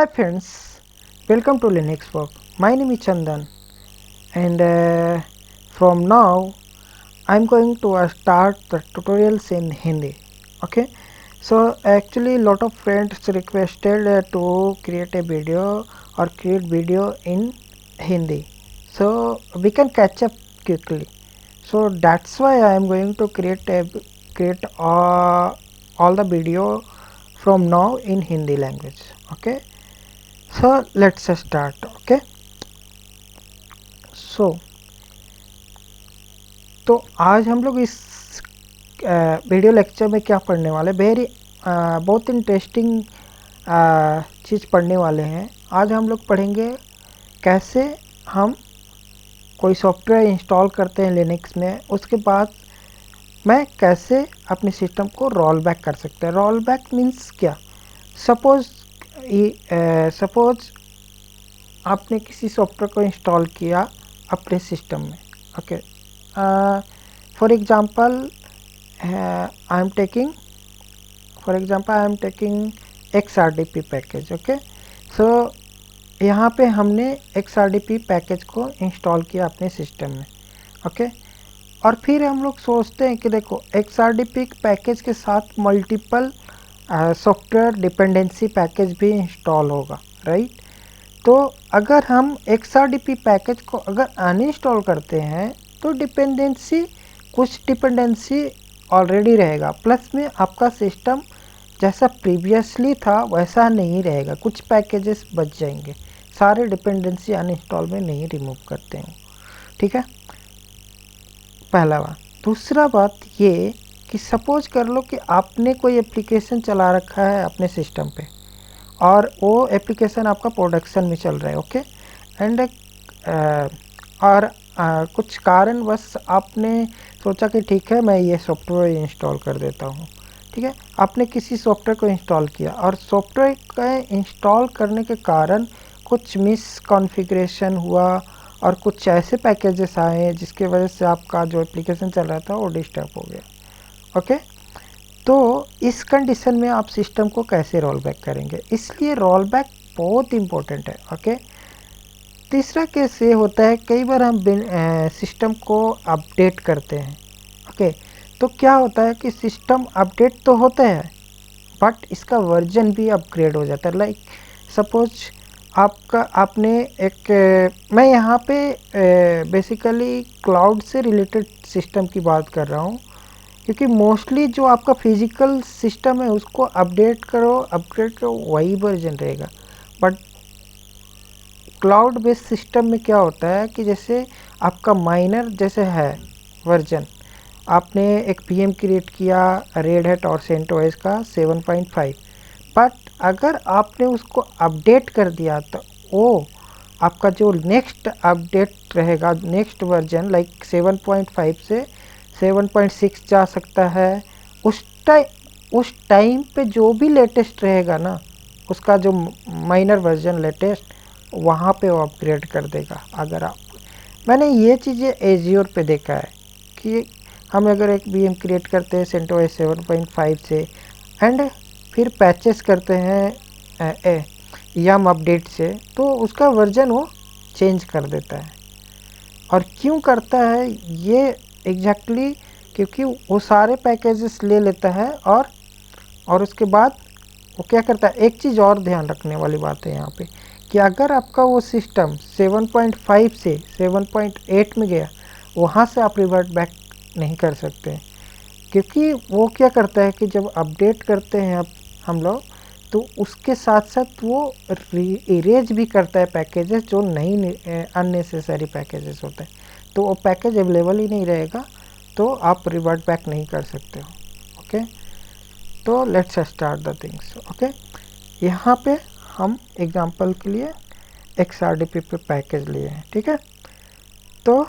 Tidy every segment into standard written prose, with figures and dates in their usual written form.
Hi friends, welcome to Linux Work. My name is Chandan and from now I'm going to start the tutorials in Hindi. Okay, so actually lot of friends requested to create a video or create video in Hindi, so we can catch up quickly. So that's why I am going to create all the video from now in Hindi language. Okay, so let's start. Okay, so तो आज हम लोग इस video lecture में क्या पढ़ने वाले बहुत इंटरेस्टिंग चीज़ पढ़ने वाले हैं। आज हम लोग पढ़ेंगे कैसे हम कोई सॉफ्टवेयर इंस्टॉल करते हैं लिनक्स में, उसके बाद मैं कैसे अपने सिस्टम को रोल बैक कर सकते हैं। रोल बैक मीन्स क्या? सपोज आपने किसी सॉफ्टवेयर को इंस्टॉल किया अपने सिस्टम में। Okay, for example I am taking XRDP package. Okay, so यहाँ पे हमने XRDP पैकेज को इंस्टॉल किया अपने सिस्टम में। ओके, और फिर हम लोग सोचते हैं कि देखो XRDP पैकेज के साथ मल्टीपल सॉफ्टवेयर डिपेंडेंसी पैकेज भी इंस्टॉल होगा, राइट? तो अगर हम XRDP पैकेज को अगर अनइंस्टॉल करते हैं तो कुछ डिपेंडेंसी ऑलरेडी रहेगा, प्लस में आपका सिस्टम जैसा प्रीवियसली था वैसा नहीं रहेगा, कुछ पैकेजेस बच जाएंगे। सारे डिपेंडेंसी अनइंस्टॉल में नहीं रिमूव करते हैं, ठीक है? पहला बात। दूसरा बात ये कि सपोज कर लो कि आपने कोई एप्लीकेशन चला रखा है अपने सिस्टम पे और वो एप्लीकेशन आपका प्रोडक्शन में चल रहा है। ओके, एंड कुछ कारणवश आपने सोचा कि ठीक है मैं ये सॉफ्टवेयर इंस्टॉल कर देता हूँ। ठीक है, आपने किसी सॉफ्टवेयर को इंस्टॉल किया और सॉफ्टवेयर का इंस्टॉल करने के कारण कुछ मिस कॉन्फ़िगरेशन हुआ और कुछ ऐसे पैकेजेस आए जिसके वजह से आपका जो एप्लीकेशन चल रहा था वो डिस्टर्ब हो गया। ओके, तो इस कंडीशन में आप सिस्टम को कैसे रोल बैक करेंगे, इसलिए रोल बैक बहुत इम्पोर्टेंट है। ओके, तीसरा केस ये होता है कई बार हम सिस्टम को अपडेट करते हैं। ओके, तो क्या होता है कि सिस्टम अपडेट तो होता है बट इसका वर्जन भी अपग्रेड हो जाता है। लाइक सपोज आपने मैं यहाँ पे बेसिकली क्लाउड से रिलेटेड सिस्टम की बात कर रहा हूँ, क्योंकि मोस्टली जो आपका फिजिकल सिस्टम है उसको अपडेट करो अपग्रेड करो वही वर्जन रहेगा। बट क्लाउड बेस्ड सिस्टम में क्या होता है कि जैसे आपका माइनर जैसे है वर्जन, आपने एक पीएम क्रिएट किया रेड हैट और सेंटोस का 7.5, बट अगर आपने उसको अपडेट कर दिया तो वो आपका जो नेक्स्ट अपडेट रहेगा, नेक्स्ट वर्जन लाइक 7.5 से 7.6 जा सकता है। उस टाइम पे जो भी लेटेस्ट रहेगा ना, उसका जो माइनर वर्जन लेटेस्ट, वहाँ पे वो अपग्रेड कर देगा। मैंने ये चीज़ें एज्योर पे देखा है कि हम अगर एक VM क्रिएट करते हैं सेंटोस 7.5 से एंड फिर पैचेस करते हैं यम अपडेट से, तो उसका वर्जन वो चेंज कर देता है। और क्यों करता है ये एग्जैक्टली क्योंकि वो सारे पैकेजेस ले लेता है और उसके बाद वो क्या करता है। एक चीज़ और ध्यान रखने वाली बात है यहाँ पे कि अगर आपका वो सिस्टम 7.5 से 7.8 में गया, वहाँ से आप रिवर्ट बैक नहीं कर सकते, क्योंकि वो क्या करता है कि जब अपडेट करते हैं हम लोग, तो उसके साथ साथ वो इरेज भी करता है पैकेजेस जो नहीं अननेसेसरी पैकेजेस होते हैं, तो वो पैकेज अवेलेबल ही नहीं रहेगा, तो आप रिवर्ट बैक नहीं कर सकते हो। ओके, तो let's start the things. Okay, यहाँ पे हम एग्जांपल के लिए XRDP पे पैकेज लिए हैं, ठीक है? तो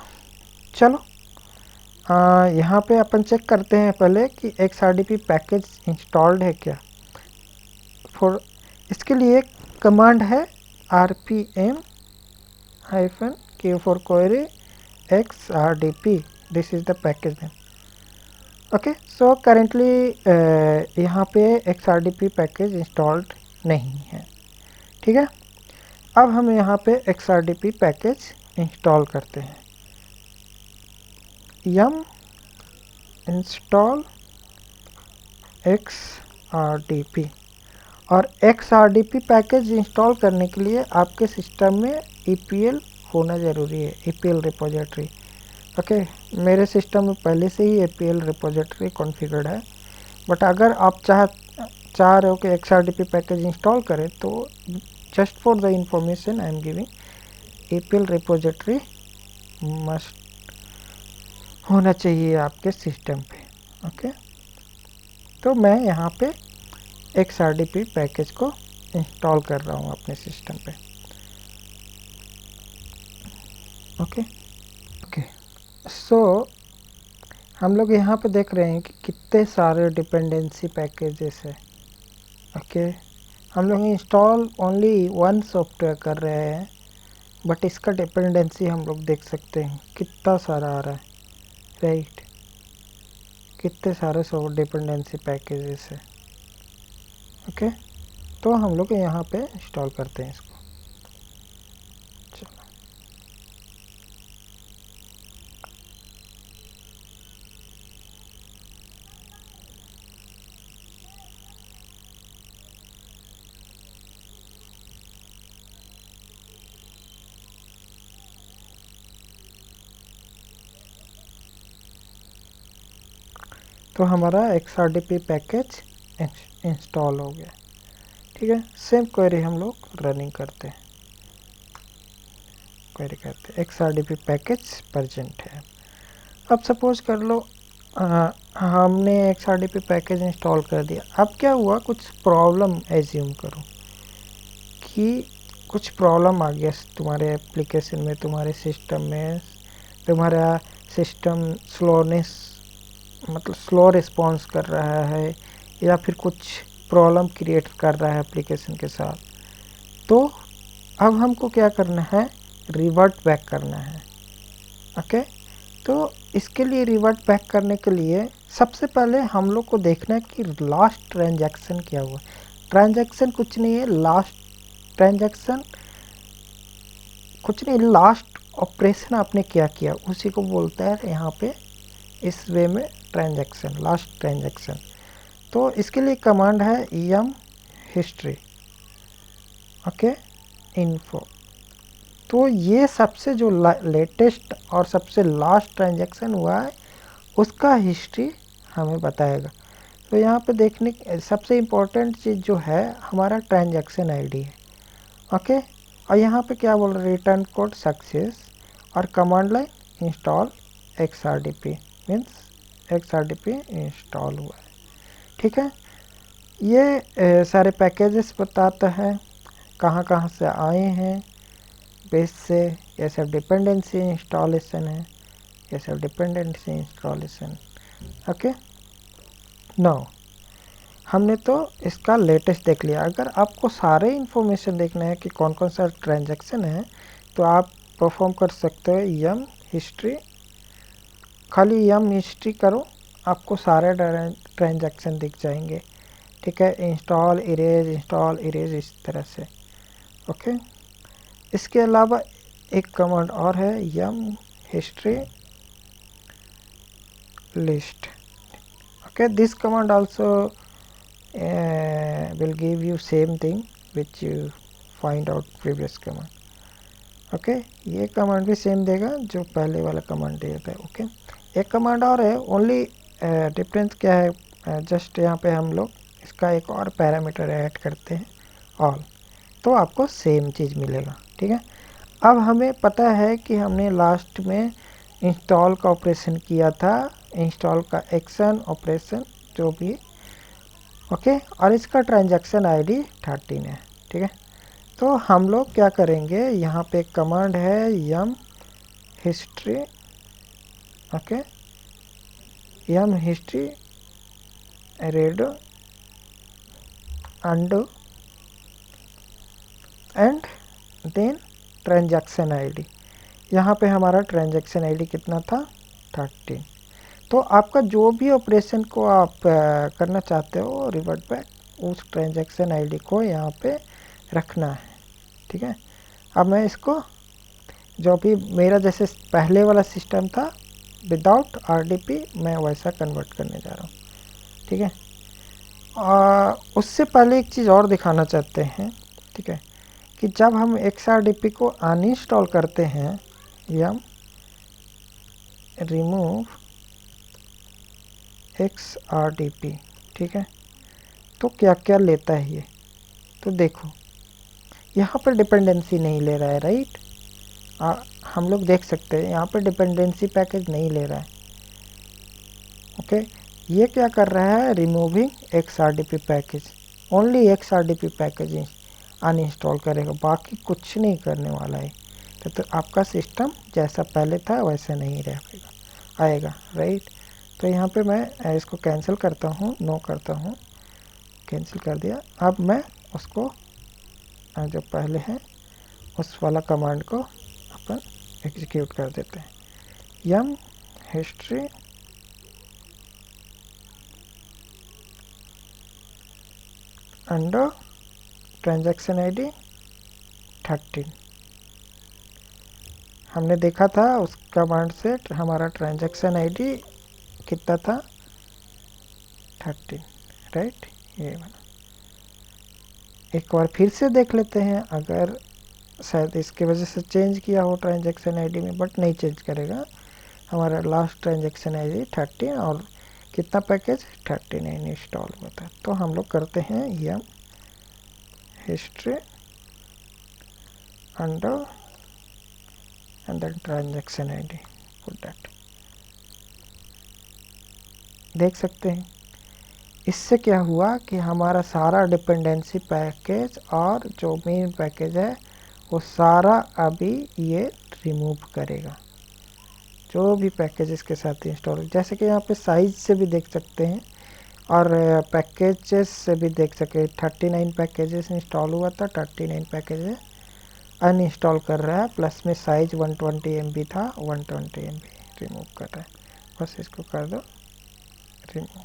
चलो यहाँ पे अपन चेक करते हैं पहले कि XRDP पैकेज इंस्टॉल्ड है क्या। इसके लिए कमांड है rpm -q for query XRDP, this is the package name. Okay, so currently यहाँ पे XRDP पैकेज इंस्टॉल्ड नहीं है, ठीक है। अब हम यहाँ पे XRDP पैकेज इंस्टॉल करते हैं। yum install XRDP। और XRDP पैकेज इंस्टॉल करने के लिए आपके सिस्टम में EPL होना ज़रूरी है, EPL रिपोजिटरी। ओके, मेरे सिस्टम में पहले से ही EPL रिपोजिटरी कॉन्फ़िगर्ड है, बट अगर आप चाह रहे हो कि XRDP पैकेज इंस्टॉल करें तो just for the information I am giving, EPL repository must होना चाहिए आपके सिस्टम पे। ओके, तो मैं यहाँ पे XRDP पैकेज को इंस्टॉल कर रहा हूँ अपने सिस्टम पे। ओके ओके, सो हम लोग यहाँ पे देख रहे हैं कि कितने सारे डिपेंडेंसी पैकेजेस है। ओके, हम लोग इंस्टॉल ओनली वन सॉफ्टवेयर कर रहे हैं, बट इसका डिपेंडेंसी हम लोग देख सकते हैं कितना सारा आ रहा है, राइट। कितने सारे डिपेंडेंसी पैकेजेस है। ओके, तो हम लोग यहाँ पे इंस्टॉल करते हैं इसको। चलो, तो हमारा XRDP पैकेज इंस्टॉल हो गया। ठीक है, सेम क्वेरी हम लोग रनिंग करते हैं। क्वेरी करते हैं XRDP पैकेज प्रेजेंट है। अब सपोज कर लो हमने XRDP पैकेज इंस्टॉल कर दिया। अब क्या हुआ, कुछ प्रॉब्लम एज्यूम करो कि कुछ प्रॉब्लम आ गया तुम्हारे एप्लीकेशन में, तुम्हारे सिस्टम में। तुम्हारा सिस्टम स्लोनेस, मतलब स्लो रिस्पॉन्स कर रहा है, या फिर कुछ प्रॉब्लम क्रिएट कर रहा है एप्लीकेशन के साथ। तो अब हमको क्या करना है, रिवर्ट बैक करना है। ओके, तो इसके लिए रिवर्ट बैक करने के लिए सबसे पहले हम लोग को देखना है कि लास्ट ट्रांजैक्शन क्या हुआ। ट्रांजैक्शन कुछ नहीं है, लास्ट ट्रांजैक्शन कुछ नहीं, लास्ट ऑपरेशन आपने क्या किया उसी को बोलता है यहाँ पे इस वे में ट्रांजैक्शन, लास्ट ट्रांजैक्शन। तो इसके लिए कमांड है yum हिस्ट्री। Okay, info. तो ये सबसे जो लेटेस्ट और सबसे लास्ट ट्रांजैक्शन हुआ है उसका हिस्ट्री हमें बताएगा। तो यहाँ पे देखने सबसे इम्पोर्टेंट चीज़ जो है हमारा ट्रांजैक्शन आईडी है। ओके, और यहाँ पे क्या बोल रहा है, रिटर्न कोड सक्सेस, और command line install XRDP, means XRDP install हुआ है। ठीक है, ये सारे पैकेजेस बताता है कहाँ कहाँ से आए हैं बेस से। ये सब डिपेंडेंसी इंस्टॉलेशन है, ये सब डिपेंडेंसी इंस्टॉलेशन। ओके, नाउ हमने तो इसका लेटेस्ट देख लिया। अगर आपको सारे इन्फॉर्मेशन देखना है कि कौन कौन सा ट्रांजैक्शन है तो आप परफॉर्म कर सकते हो यम हिस्ट्री। खाली यम हिस्ट्री करो, आपको सारे ट्रांजैक्शन दिख जाएंगे। ठीक है, इंस्टॉल इरेज इस तरह से। ओके, इसके अलावा एक कमांड और है yum history list. Okay, this command also will give you same thing which you find out previous command। Okay, ये कमांड भी सेम देगा जो पहले वाला कमांड दिया था। ओके, एक कमांड और है, ओनली डिफरेंस क्या है, जस्ट यहाँ पे हम लोग इसका एक और पैरामीटर ऐड करते हैं ऑल, तो आपको सेम चीज़ मिलेगा। ठीक है, अब हमें पता है कि हमने लास्ट में इंस्टॉल का ऑपरेशन किया था, इंस्टॉल का एक्शन ऑपरेशन जो भी। ओके, और इसका ट्रांजैक्शन आईडी 13 है। ठीक है, तो हम लोग क्या करेंगे, यहाँ पे एक कमांड है yum history. Okay, yum history redo undo and then transaction ID. यहाँ पे हमारा ट्रांजैक्शन आईडी कितना था, 13। तो आपका जो भी ऑपरेशन को आप करना चाहते हो रिवर्ट बैक, उस ट्रांजैक्शन आईडी को यहाँ पे रखना है। ठीक है। अब मैं इसको जो भी मेरा जैसे पहले वाला सिस्टम था विदाउट RDP, मैं वैसा कन्वर्ट करने जा रहा हूँ, ठीक है। उससे पहले एक चीज़ और दिखाना चाहते हैं, ठीक है, कि जब हम XRDP को अनइंस्टॉल करते हैं, यम रिमूव XRDP, ठीक है, तो क्या क्या लेता है ये। तो देखो यहाँ पर डिपेंडेंसी नहीं ले रहा है, राइट। हम लोग देख सकते हैं यहाँ पर डिपेंडेंसी पैकेज नहीं ले रहा है, ओके। ये क्या कर रहा है, removing XRDP package, only XRDP package uninstall करेगा, बाकी कुछ नहीं करने वाला है। तो आपका सिस्टम जैसा पहले था वैसा नहीं रहेगा, आएगा, राइट। तो यहाँ पे मैं इसको कैंसिल करता हूँ, नो करता हूँ, कैंसिल कर दिया। अब मैं उसको जो पहले है उस वाला कमांड को अपन एग्जीक्यूट कर देते हैं, yum history under transaction ID 13। हमने देखा था उस कमांड से हमारा ट्रांजैक्शन ID कितना था, 13, राइट। ये बना, एक बार फिर से देख लेते हैं, अगर शायद इसके वजह से चेंज किया हो ट्रांजैक्शन ID में, बट नहीं चेंज करेगा। हमारा लास्ट ट्रांजैक्शन ID 13 और कितना पैकेज 39 इंस्टॉल हुआ था। तो हम लोग करते हैं yum history undo and then transaction ID, put that। देख सकते हैं इससे क्या हुआ कि हमारा सारा डिपेंडेंसी पैकेज और जो मेन पैकेज है वो सारा अभी ये रिमूव करेगा, जो भी पैकेज इसके साथ इंस्टॉल। जैसे कि यहाँ पे साइज से भी देख सकते हैं और पैकेजेस से भी देख सकते, 39 पैकेजेस इंस्टॉल हुआ था, 39 पैकेजेस अनइंस्टॉल कर रहा है, प्लस में साइज 120 MB था, 120 MB रिमूव कर रहा है। बस इसको कर दो रिमूव,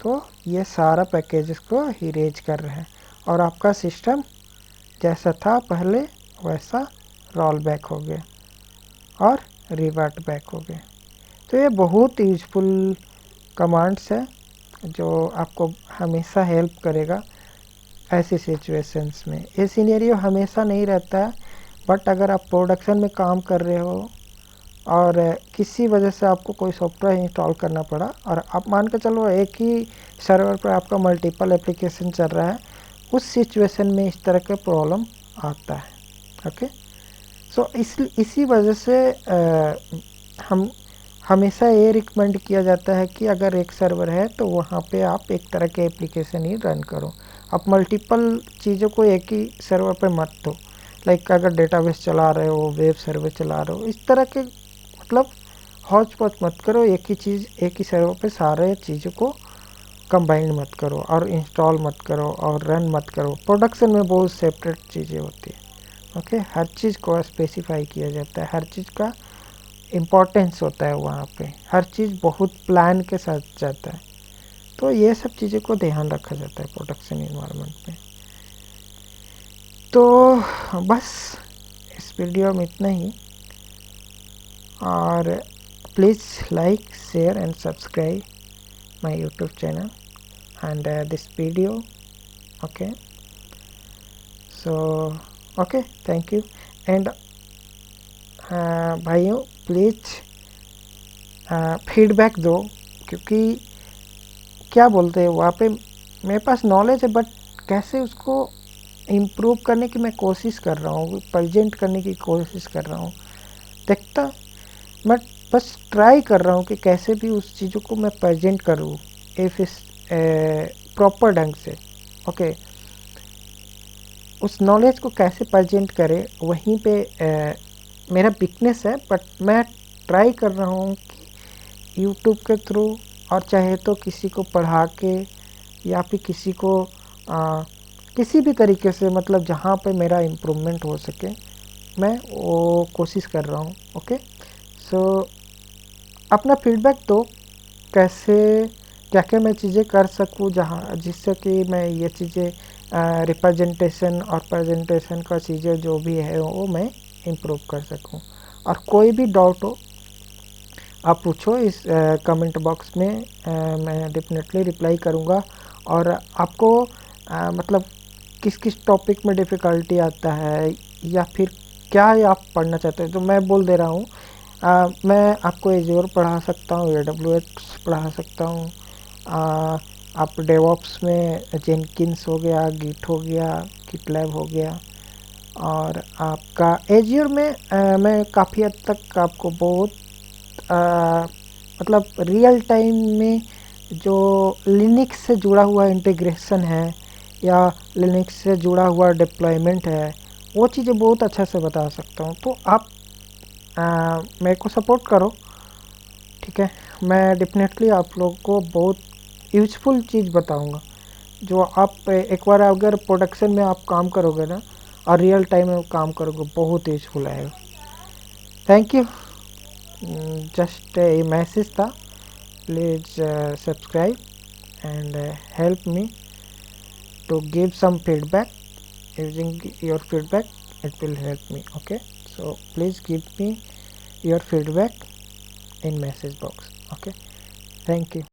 तो ये सारा पैकेजेस को इरेज कर रहा है और आपका सिस्टम जैसा था पहले वैसा रोल बैक हो गया और रिवर्ट बैक हो गया। तो ये बहुत यूजफुल कमांड्स है जो आपको हमेशा हेल्प करेगा ऐसी सिचुएशंस में। ये सिनेरियो हमेशा नहीं रहता है, बट अगर आप प्रोडक्शन में काम कर रहे हो और किसी वजह से आपको कोई सॉफ्टवेयर इंस्टॉल करना पड़ा और आप मान के चलो एक ही सर्वर पर आपका मल्टीपल एप्लीकेशन चल रहा है, उस सिचुएशन में इस तरह का प्रॉब्लम आता है, ओके। सो इसी वजह से हम हमेशा ये रिकमेंड किया जाता है कि अगर एक सर्वर है तो वहाँ पे आप एक तरह के एप्लीकेशन ही रन करो, आप मल्टीपल चीज़ों को एक ही सर्वर पे मत दो। लाइक अगर डेटाबेस चला रहे हो, वेब सर्वर चला रहे हो, इस तरह के मतलब हौच पौच मत करो, एक ही चीज़ एक ही सर्वर पे सारे चीज़ों को कंबाइन मत करो और इंस्टॉल मत करो और रन मत करो। प्रोडक्शन में बहुत सेपरेट चीज़ें होती है, ओके। हर चीज़ को स्पेसिफाई किया जाता है, हर चीज़ का इम्पोर्टेंस होता है वहाँ पे, हर चीज़ बहुत प्लान के साथ जाता है। तो ये सब चीज़ों को ध्यान रखा जाता है प्रोडक्शन इन्वायरमेंट में। तो बस इस वीडियो में इतना ही, और please like share and subscribe my YouTube channel and this video, okay। So okay, thank you and भाइयों प्लीज़ फीडबैक दो, क्योंकि क्या बोलते हैं वहाँ पे मेरे पास नॉलेज है, बट कैसे उसको इम्प्रूव करने की मैं कोशिश कर रहा हूँ, प्रेजेंट करने की कोशिश कर रहा हूँ। देखता मैं बस ट्राई कर रहा हूँ कि कैसे भी उस चीज़ों को मैं प्रेजेंट करूँ इस प्रॉपर ढंग से, ओके। उस नॉलेज को कैसे प्रेजेंट करें वहीं पे मेरा वीकनेस है, बट मैं ट्राई कर रहा हूँ कि यूट्यूब के थ्रू और चाहे तो किसी को पढ़ा के या फिर किसी को किसी भी तरीके से, मतलब जहाँ पे मेरा इम्प्रूवमेंट हो सके मैं वो कोशिश कर रहा हूँ, ओके। सो अपना फीडबैक दो, कैसे क्या क्या मैं चीज़ें कर सकूँ जहाँ जिससे कि मैं ये चीज़ें रिप्रेजेंटेशन और प्रेजेंटेशन का चीज़ें जो भी है वो मैं इम्प्रूव कर सकूं। और कोई भी डाउट हो आप पूछो इस कमेंट बॉक्स में, मैं डेफिनेटली रिप्लाई करूँगा। और आपको मतलब किस किस टॉपिक में डिफ़िकल्टी आता है या फिर क्या आप पढ़ना चाहते हैं तो मैं बोल दे रहा हूँ। मैं आपको एज्योर पढ़ा सकता हूँ, AWS पढ़ा सकता हूँ। आप डेवऑप्स में जेनकिंस हो गया, गिट हो गया, गिटलैब हो गया। और आपका एज्योर में मैं काफ़ी हद तक आपको बहुत मतलब रियल टाइम में जो लिनक्स से जुड़ा हुआ इंटीग्रेशन है या लिनक्स से जुड़ा हुआ डिप्लॉयमेंट है वो चीज़ें बहुत अच्छा से बता सकता हूँ। तो आप मेरे को सपोर्ट करो, ठीक है। मैं डेफिनेटली आप लोग को बहुत यूजफुल चीज़ बताऊँगा जो आप एक बार अगर प्रोडक्शन में आप काम करोगे ना और रियल टाइम में काम करोगे बहुत यूजफुल आएगा। Thank you. जस्ट ये मैसेज था, please subscribe and help me to give some feedback. Using your feedback it will help me, okay? So please give me your feedback in message box, okay? Thank you.